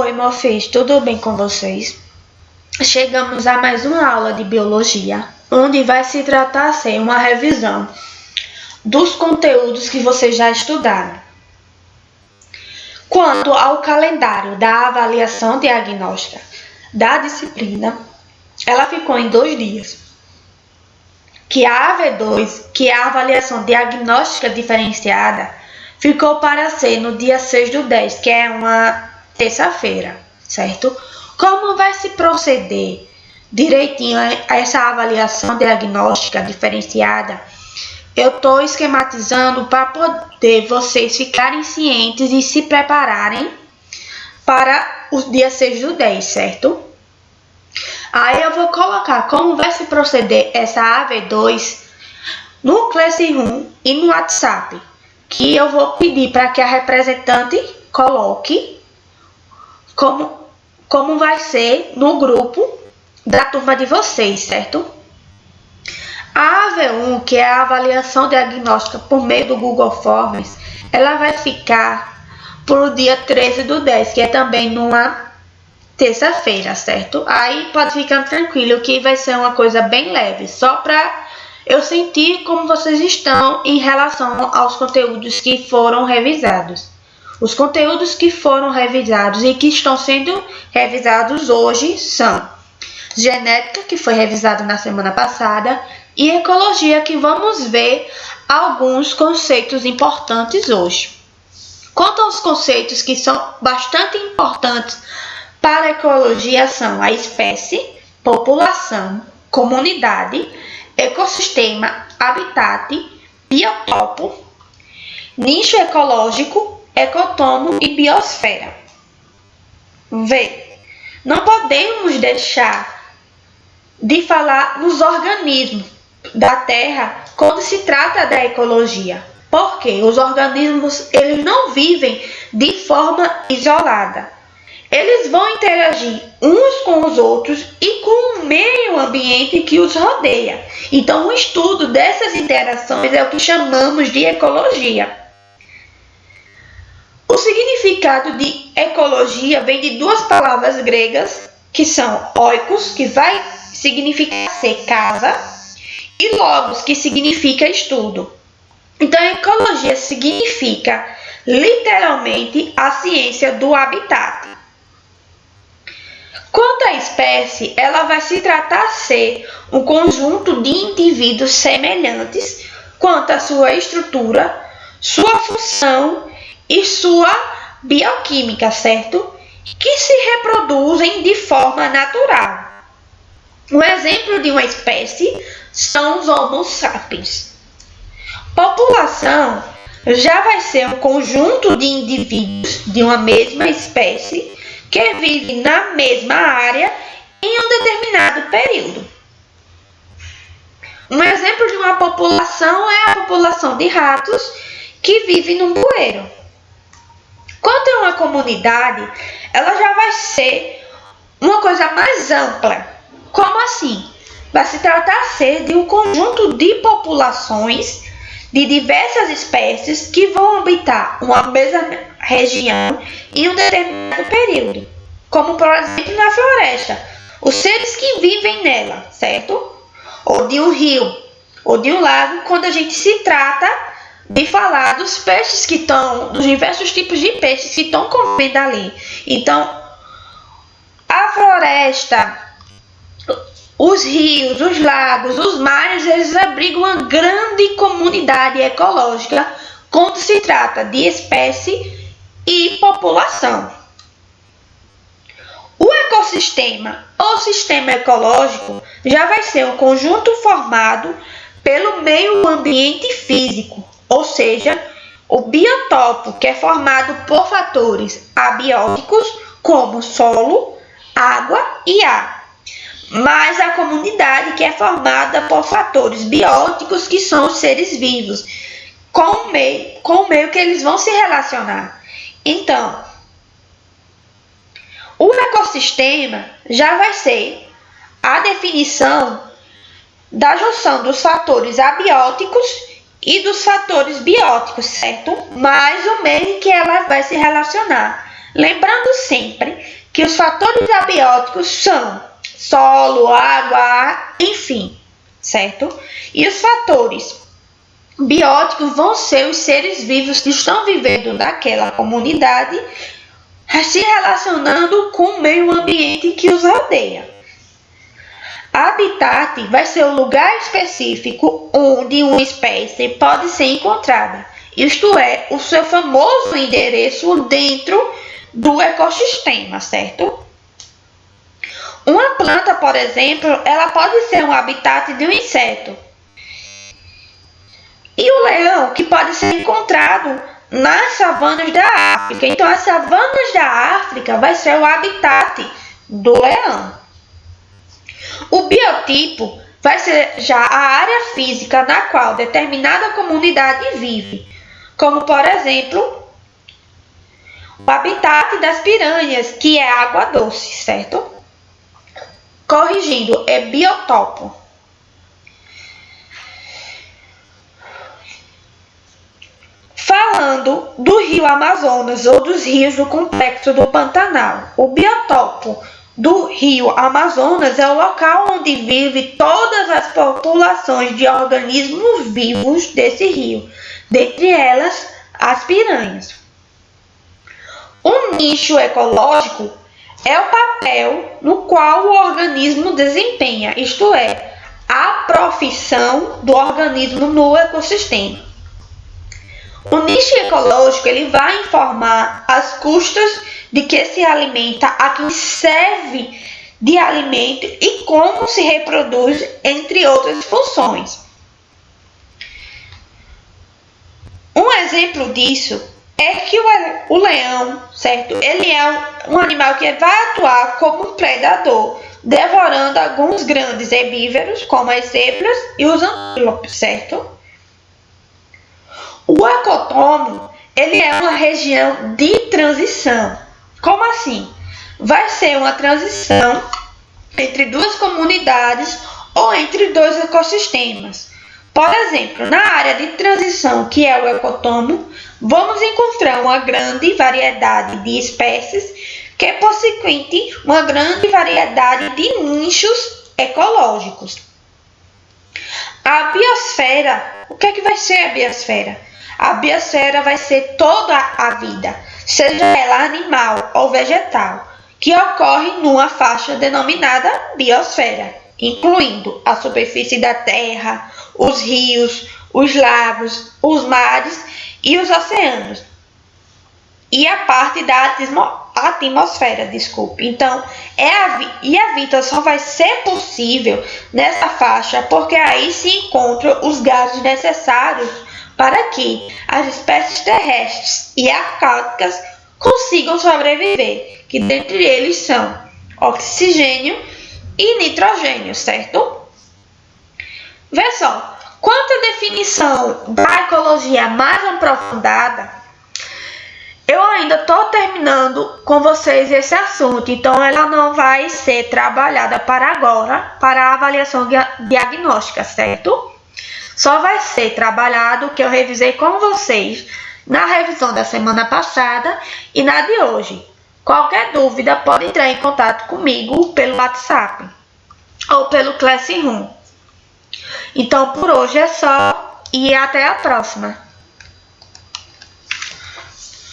Oi, Mofis, tudo bem com vocês? Chegamos a mais uma aula de biologia, onde vai se tratar assim, uma revisão dos conteúdos que vocês já estudaram. Quanto ao calendário da avaliação diagnóstica da disciplina, ela ficou em 2 dias. Que a AV2, que é a avaliação diagnóstica diferenciada, ficou para ser no dia 6/10, que é uma terça-feira, certo? Como vai se proceder direitinho a essa avaliação diagnóstica diferenciada? Eu estou esquematizando para poder vocês ficarem cientes e se prepararem para o dia 6/10, certo? Aí eu vou colocar como vai se proceder essa AV2 no Classroom e no WhatsApp, que eu vou pedir para que a representante coloque como vai ser no grupo da turma de vocês, certo? A AV1, que é a avaliação diagnóstica por meio do Google Forms, ela vai ficar para o dia 13/10, que é também numa terça-feira, certo? Aí pode ficar tranquilo que vai ser uma coisa bem leve, só para eu sentir como vocês estão em relação aos conteúdos que foram revisados. Os conteúdos que foram revisados e que estão sendo revisados hoje são genética, que foi revisado na semana passada, e ecologia, que vamos ver alguns conceitos importantes hoje. Quanto aos conceitos que são bastante importantes para a ecologia são a espécie, população, comunidade, ecossistema, habitat, biotopo, nicho ecológico, ecotomo e biosfera. Não podemos deixar de falar nos organismos da Terra quando se trata da ecologia, porque os organismos eles não vivem de forma isolada. Eles vão interagir uns com os outros e com o meio ambiente que os rodeia. Então, o estudo dessas interações é o que chamamos de ecologia. O significado de ecologia vem de 2 palavras gregas, que são oikos, que vai significar ser casa, e logos, que significa estudo. Então, a ecologia significa literalmente a ciência do habitat. Quanto à espécie, ela vai se tratar de ser um conjunto de indivíduos semelhantes quanto à sua estrutura, sua função e sua bioquímica, certo? Que se reproduzem de forma natural. Um exemplo de uma espécie são os Homo sapiens. População já vai ser um conjunto de indivíduos de uma mesma espécie que vive na mesma área em um determinado período. Um exemplo de uma população é a população de ratos que vive num bueiro. Quanto a uma comunidade, ela já vai ser uma coisa mais ampla. Como assim? Vai se tratar de um conjunto de populações de diversas espécies que vão habitar uma mesma região em um determinado período, como por exemplo na floresta, os seres que vivem nela, certo? Ou de um rio, ou de um lago, quando a gente se trata de falar dos peixes que estão, dos diversos tipos de peixes que estão convivendo ali. Então, a floresta, os rios, os lagos, os mares, eles abrigam uma grande comunidade ecológica quando se trata de espécie e população. O ecossistema ou sistema ecológico já vai ser um conjunto formado pelo meio ambiente físico, ou seja, o biotopo, que é formado por fatores abióticos como solo, água e ar. Mas a comunidade, que é formada por fatores bióticos, que são os seres vivos, com o meio que eles vão se relacionar. Então, o ecossistema já vai ser a definição da junção dos fatores abióticos e dos fatores bióticos, certo? Mais o meio que ela vai se relacionar. Lembrando sempre que os fatores abióticos são solo, água, ar, enfim, certo? E os fatores bióticos vão ser os seres vivos que estão vivendo naquela comunidade, se relacionando com o meio ambiente que os rodeia. Habitat vai ser o lugar específico onde uma espécie pode ser encontrada, isto é, o seu famoso endereço dentro do ecossistema, certo? Uma planta, por exemplo, ela pode ser um habitat de um inseto. E o leão, que pode ser encontrado nas savanas da África. Então, as savanas da África vai ser o habitat do leão. O biotipo vai ser já a área física na qual determinada comunidade vive, como, por exemplo, o habitat das piranhas, que é água doce, certo? Corrigindo, é biotopo. Falando do rio Amazonas ou dos rios do complexo do Pantanal, o biotopo do rio Amazonas é o local onde vive todas as populações de organismos vivos desse rio, dentre elas as piranhas. O nicho ecológico é o papel no qual o organismo desempenha, isto é, a profissão do organismo no ecossistema. O nicho ecológico ele vai informar as custas de que se alimenta, a quem serve de alimento e como se reproduz, entre outras funções. Um exemplo disso é que o leão, certo? Ele é um animal que vai atuar como um predador, devorando alguns grandes herbívoros, como as zebras e os antílopes, certo? O ecotomo, ele é uma região de transição. Como assim? Vai ser uma transição entre duas comunidades ou entre dois ecossistemas. Por exemplo, na área de transição, que é o ecotomo, vamos encontrar uma grande variedade de espécies, que é consequente uma grande variedade de nichos ecológicos. A biosfera, o que é que vai ser a biosfera? A biosfera vai ser toda a vida, seja ela animal ou vegetal, que ocorre numa faixa denominada biosfera, incluindo a superfície da Terra, os rios, os lagos, os mares e os oceanos. E a parte da atmosfera, desculpe. Então, a vida só vai ser possível nessa faixa porque aí se encontram os gases necessários para que as espécies terrestres e aquáticas consigam sobreviver, que dentre eles são oxigênio e nitrogênio, certo? Vê só, quanto à definição da ecologia mais aprofundada, eu ainda estou terminando com vocês esse assunto, então ela não vai ser trabalhada para agora, para a avaliação diagnóstica, certo? Só vai ser trabalhado o que eu revisei com vocês na revisão da semana passada e na de hoje. Qualquer dúvida pode entrar em contato comigo pelo WhatsApp ou pelo Classroom. Então por hoje é só e até a próxima.